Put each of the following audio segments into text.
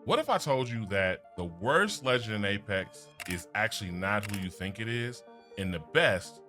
What if I told you that the worst legend in Apex is actually not who you think it is, and the best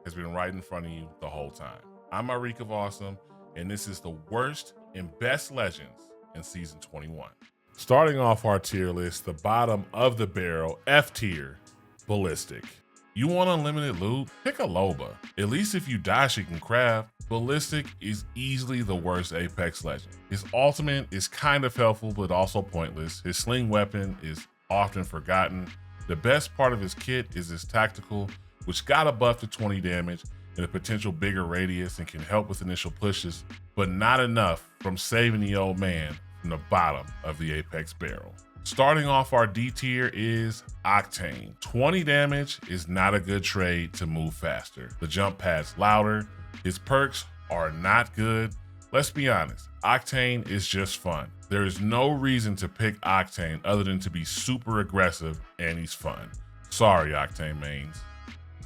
has been right in front of you the whole time? I'm Myrick of Awesome, and this is the worst and best legends in Season 21. Starting off our tier list, the bottom of the barrel, F tier, Ballistic. You want unlimited loot? Pick a Loba. At least if you die, she can craft. Ballistic is easily the worst Apex legend. His ultimate is kind of helpful, but also pointless. His sling weapon is often forgotten. The best part of his kit is his tactical, which got a buff to 20 damage and a potential bigger radius and can help with initial pushes, but not enough from saving the old man from the bottom of the Apex barrel. Starting off our D tier is Octane. 20 damage is not a good trade to move faster. The jump pad's louder. His perks are not good. Let's be honest, Octane is just fun. There is no reason to pick Octane other than to be super aggressive and he's fun. Sorry, Octane mains.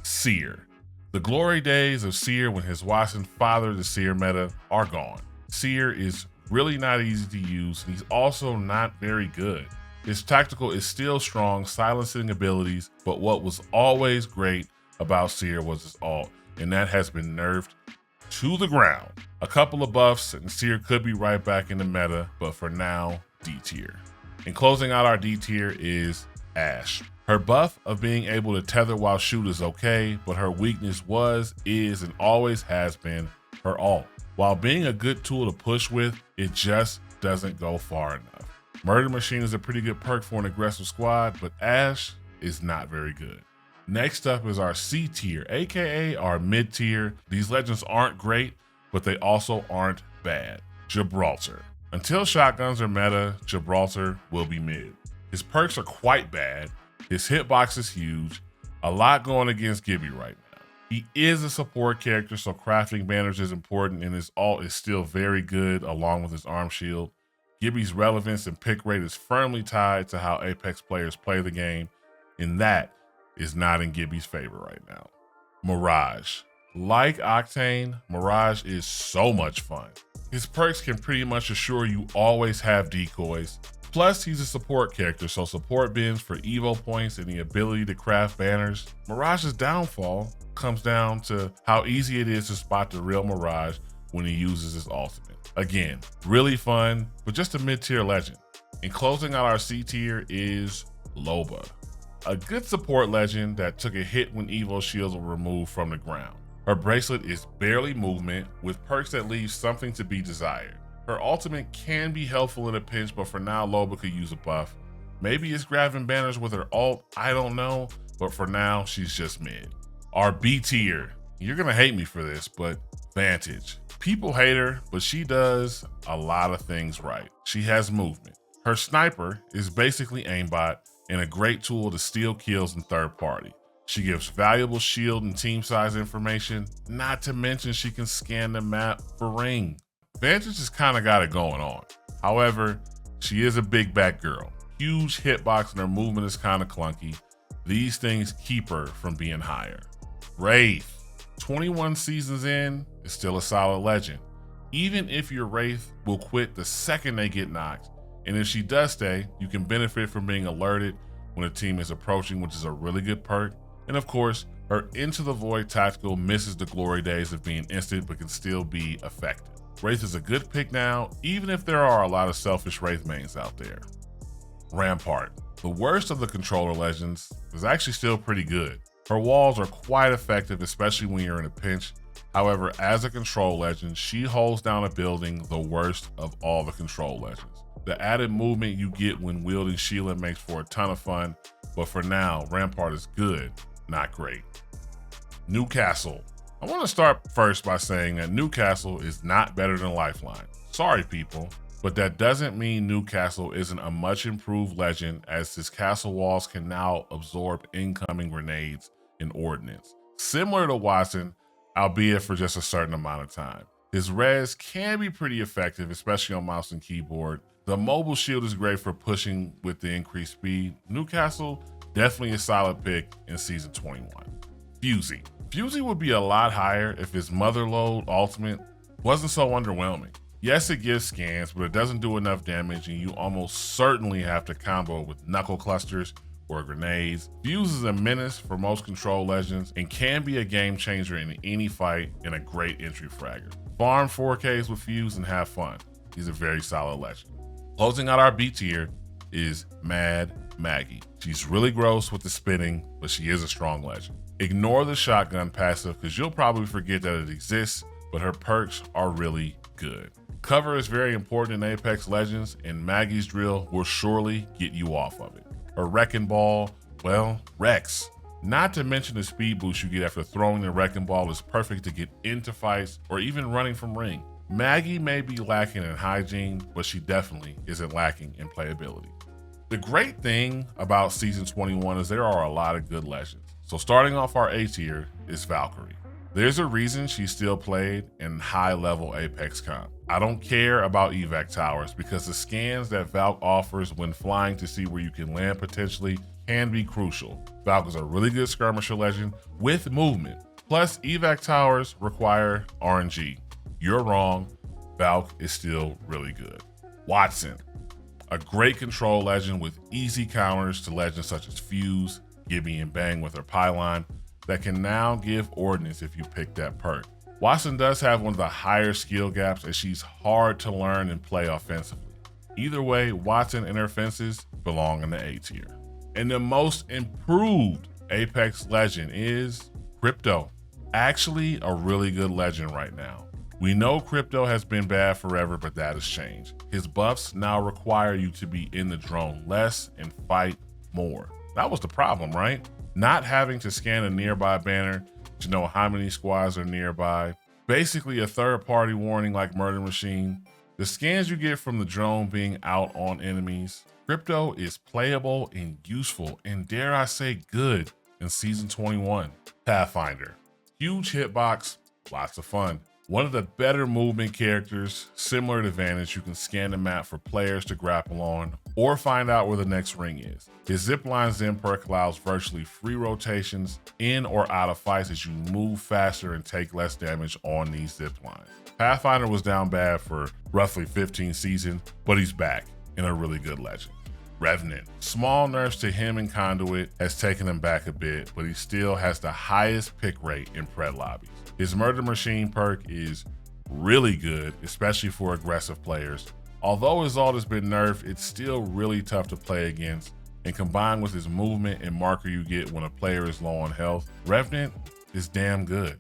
Seer. The glory days of Seer when his Watson fathered the Seer meta are gone. Seer is really not easy to use and he's also not very good. His tactical is still strong, silencing abilities, but what was always great about Seer was his ult, and that has been nerfed to the ground. A couple of buffs and Seer could be right back in the meta, but for now, D tier. And closing out our D tier is Ashe. Her buff of being able to tether while shoot is okay, but her weakness was, is, and always has been her ult. While being a good tool to push with, it just doesn't go far enough. Murder Machine is a pretty good perk for an aggressive squad, but Ashe is not very good. Next up is our C tier, aka our mid tier. These legends aren't great, but they also aren't bad. Gibraltar. Until shotguns are meta, Gibraltar will be mid. His perks are quite bad. His hitbox is huge. A lot going against Gibby right now. He is a support character, so crafting banners is important, and his ult is still very good along with his arm shield. Gibby's relevance and pick rate is firmly tied to how Apex players play the game, and that is not in Gibby's favor right now. Mirage. Like Octane, Mirage is so much fun. His perks can pretty much assure you always have decoys. Plus, he's a support character, so support bins for Evo points and the ability to craft banners. Mirage's downfall comes down to how easy it is to spot the real Mirage when he uses his ultimate. Again, really fun, but just a mid-tier legend. And closing out our C tier is Loba. A good support legend that took a hit when Evo shields were removed from the ground. Her bracelet is barely movement, with perks that leave something to be desired. Her ultimate can be helpful in a pinch, but for now, Loba could use a buff. Maybe it's grabbing banners with her ult, I don't know, but for now, she's just mid. Our B tier, you're gonna hate me for this, but Vantage. People hate her, but she does a lot of things right. She has movement. Her sniper is basically aimbot and a great tool to steal kills in third party. She gives valuable shield and team size information, not to mention she can scan the map for ring. Vantage has kind of got it going on. However, she is a big back girl. Huge hitbox and her movement is kind of clunky. These things keep her from being higher. Wraith. 21 seasons in, is still a solid legend. Even if your Wraith will quit the second they get knocked, and if she does stay, you can benefit from being alerted when a team is approaching, which is a really good perk. And of course, her Into the Void tactical misses the glory days of being instant, but can still be effective. Wraith is a good pick now, even if there are a lot of selfish Wraith mains out there. Rampart. The worst of the controller legends is actually still pretty good. Her walls are quite effective, especially when you're in a pinch. However, as a control legend, she holds down a building the worst of all the control legends. The added movement you get when wielding Sheila makes for a ton of fun, but for now, Rampart is good, not great. Newcastle. I want to start first by saying that Newcastle is not better than Lifeline. Sorry, people, but that doesn't mean Newcastle isn't a much improved legend, as his castle walls can now absorb incoming grenades and ordnance. Similar to Watson, albeit for just a certain amount of time. His res can be pretty effective, especially on mouse and keyboard. The mobile shield is great for pushing with the increased speed. Newcastle, definitely a solid pick in season 21. Fusey. Fusey would be a lot higher if his Motherload ultimate wasn't so underwhelming. Yes, it gives scans, but it doesn't do enough damage, and you almost certainly have to combo it with knuckle clusters or grenades. Fuse is a menace for most control legends and can be a game changer in any fight and a great entry fragger. Farm 4Ks with Fuse and have fun. He's a very solid legend. Closing out our B tier is Mad Maggie. She's really gross with the spinning, but she is a strong legend. Ignore the shotgun passive because you'll probably forget that it exists, but her perks are really good. Cover is very important in Apex Legends, and Maggie's drill will surely get you off of it. Her Wrecking Ball, well, wrecks. Not to mention the speed boost you get after throwing the Wrecking Ball is perfect to get into fights or even running from ring. Maggie may be lacking in hygiene, but she definitely isn't lacking in playability. The great thing about Season 21 is there are a lot of good legends. So starting off our A tier is Valkyrie. There's a reason she's still played in high-level Apex comp. I don't care about evac towers because the scans that Valk offers when flying to see where you can land potentially can be crucial. Valk is a really good skirmisher legend with movement. Plus, evac towers require RNG. You're wrong. Valk is still really good. Watson, a great control legend with easy counters to legends such as Fuse, Gibby, and Bang with her pylon that can now give ordnance if you pick that perk. Watson does have one of the higher skill gaps and she's hard to learn and play offensively. Either way, Watson and her fences belong in the A tier. And the most improved Apex legend is Crypto. Actually a really good legend right now. We know Crypto has been bad forever, but that has changed. His buffs now require you to be in the drone less and fight more. That was the problem, right? Not having to scan a nearby banner to know how many squads are nearby. Basically a third-party warning like Murder Machine. The scans you get from the drone being out on enemies. Crypto is playable and useful, and dare I say good, in Season 21. Pathfinder. Huge hitbox, lots of fun. One of the better movement characters, similar to Vantage, you can scan the map for players to grapple on or find out where the next ring is. His Zipline Zen perk allows virtually free rotations in or out of fights as you move faster and take less damage on these ziplines. Pathfinder was down bad for roughly 15 seasons, but he's back in a really good legend. Revenant. Small nerfs to him and Conduit has taken him back a bit, but he still has the highest pick rate in Pred lobbies. His Murder Machine perk is really good, especially for aggressive players. Although his ult has been nerfed, it's still really tough to play against, and combined with his movement and marker you get when a player is low on health, Revenant is damn good.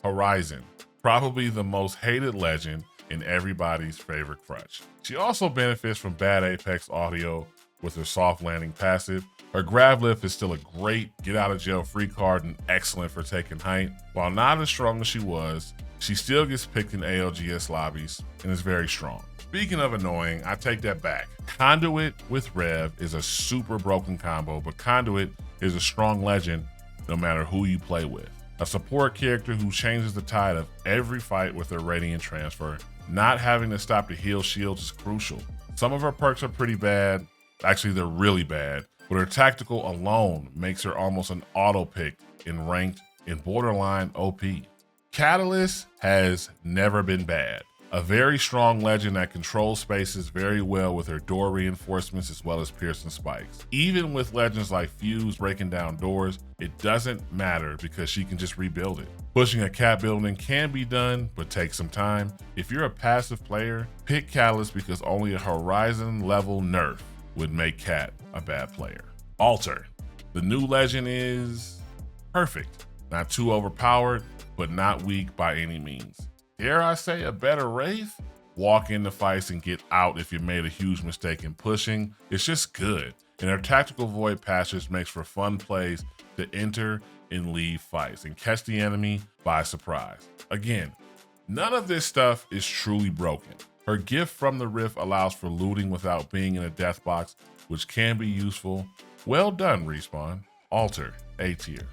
Horizon. Probably the most hated legend and everybody's favorite crutch. She also benefits from bad Apex audio with her soft landing passive. Her grab lift is still a great get out of jail free card and excellent for taking height. While not as strong as she was, she still gets picked in ALGS lobbies and is very strong. Speaking of annoying, I take that back. Conduit with Rev is a super broken combo, but Conduit is a strong legend no matter who you play with. A support character who changes the tide of every fight with her Radiant transfer. Not having to stop to heal shields is crucial. Some of her perks are pretty bad. Actually, they're really bad, but her tactical alone makes her almost an auto pick in ranked and borderline OP. Catalyst has never been bad. A very strong legend that controls spaces very well with her door reinforcements as well as piercing spikes. Even with legends like Fuse breaking down doors, it doesn't matter because she can just rebuild it. Pushing a cat building can be done, but takes some time. If you're a passive player, pick Catalyst because only a Horizon level nerf would make Cat a bad player. Alter. The new legend is perfect. Not too overpowered, but not weak by any means. Dare I say a better Wraith? Walk into fights and get out if you made a huge mistake in pushing. It's just good. And her tactical void passage makes for fun plays to enter and leave fights and catch the enemy by surprise. Again, none of this stuff is truly broken. Her gift from the Rift allows for looting without being in a death box, which can be useful. Well done, Respawn. Alter, A tier.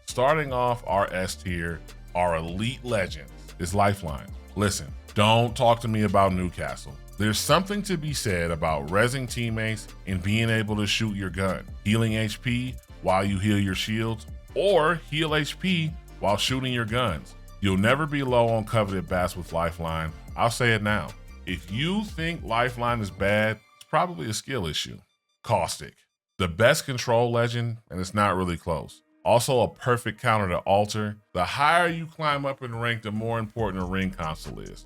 Starting off our S tier, our elite legends is Lifeline. Listen, don't talk to me about Newcastle. There's something to be said about rezzing teammates and being able to shoot your gun, healing HP while you heal your shields, or heal HP while shooting your guns. You'll never be low on coveted bats with Lifeline. I'll say it now. If you think Lifeline is bad, it's probably a skill issue. Caustic, the best control legend, and it's not really close. Also a perfect counter to Alter. The higher you climb up in rank, the more important a ring console is.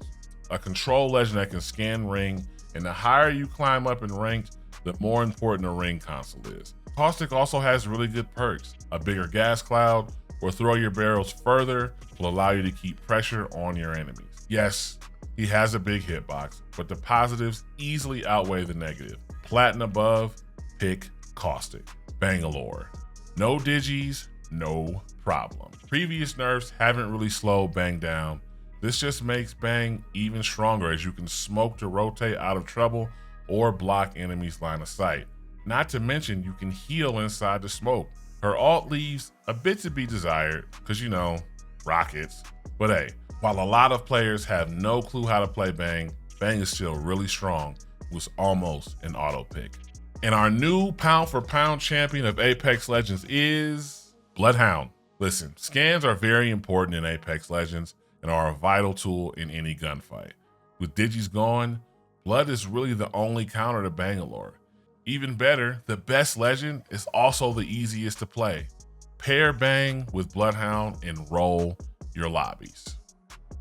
A control legend that can scan ring, and the higher you climb up in rank, the more important a ring console is. Caustic also has really good perks. A bigger gas cloud, or throw your barrels further, will allow you to keep pressure on your enemies. Yes, he has a big hitbox, but the positives easily outweigh the negative. Platin above, pick Caustic. Bangalore. No digis, no problem. Previous nerfs haven't really slowed Bang down. This just makes Bang even stronger as you can smoke to rotate out of trouble or block enemies' line of sight. Not to mention you can heal inside the smoke. Her ult leaves a bit to be desired, because you know, rockets. But hey, while a lot of players have no clue how to play Bang, Bang is still really strong, was almost an auto pick. And our new pound for pound champion of Apex Legends is Bloodhound. Listen, scans are very important in Apex Legends and are a vital tool in any gunfight. With digis gone, Blood is really the only counter to Bangalore. Even better, the best legend is also the easiest to play. Pair Bang with Bloodhound and roll your lobbies.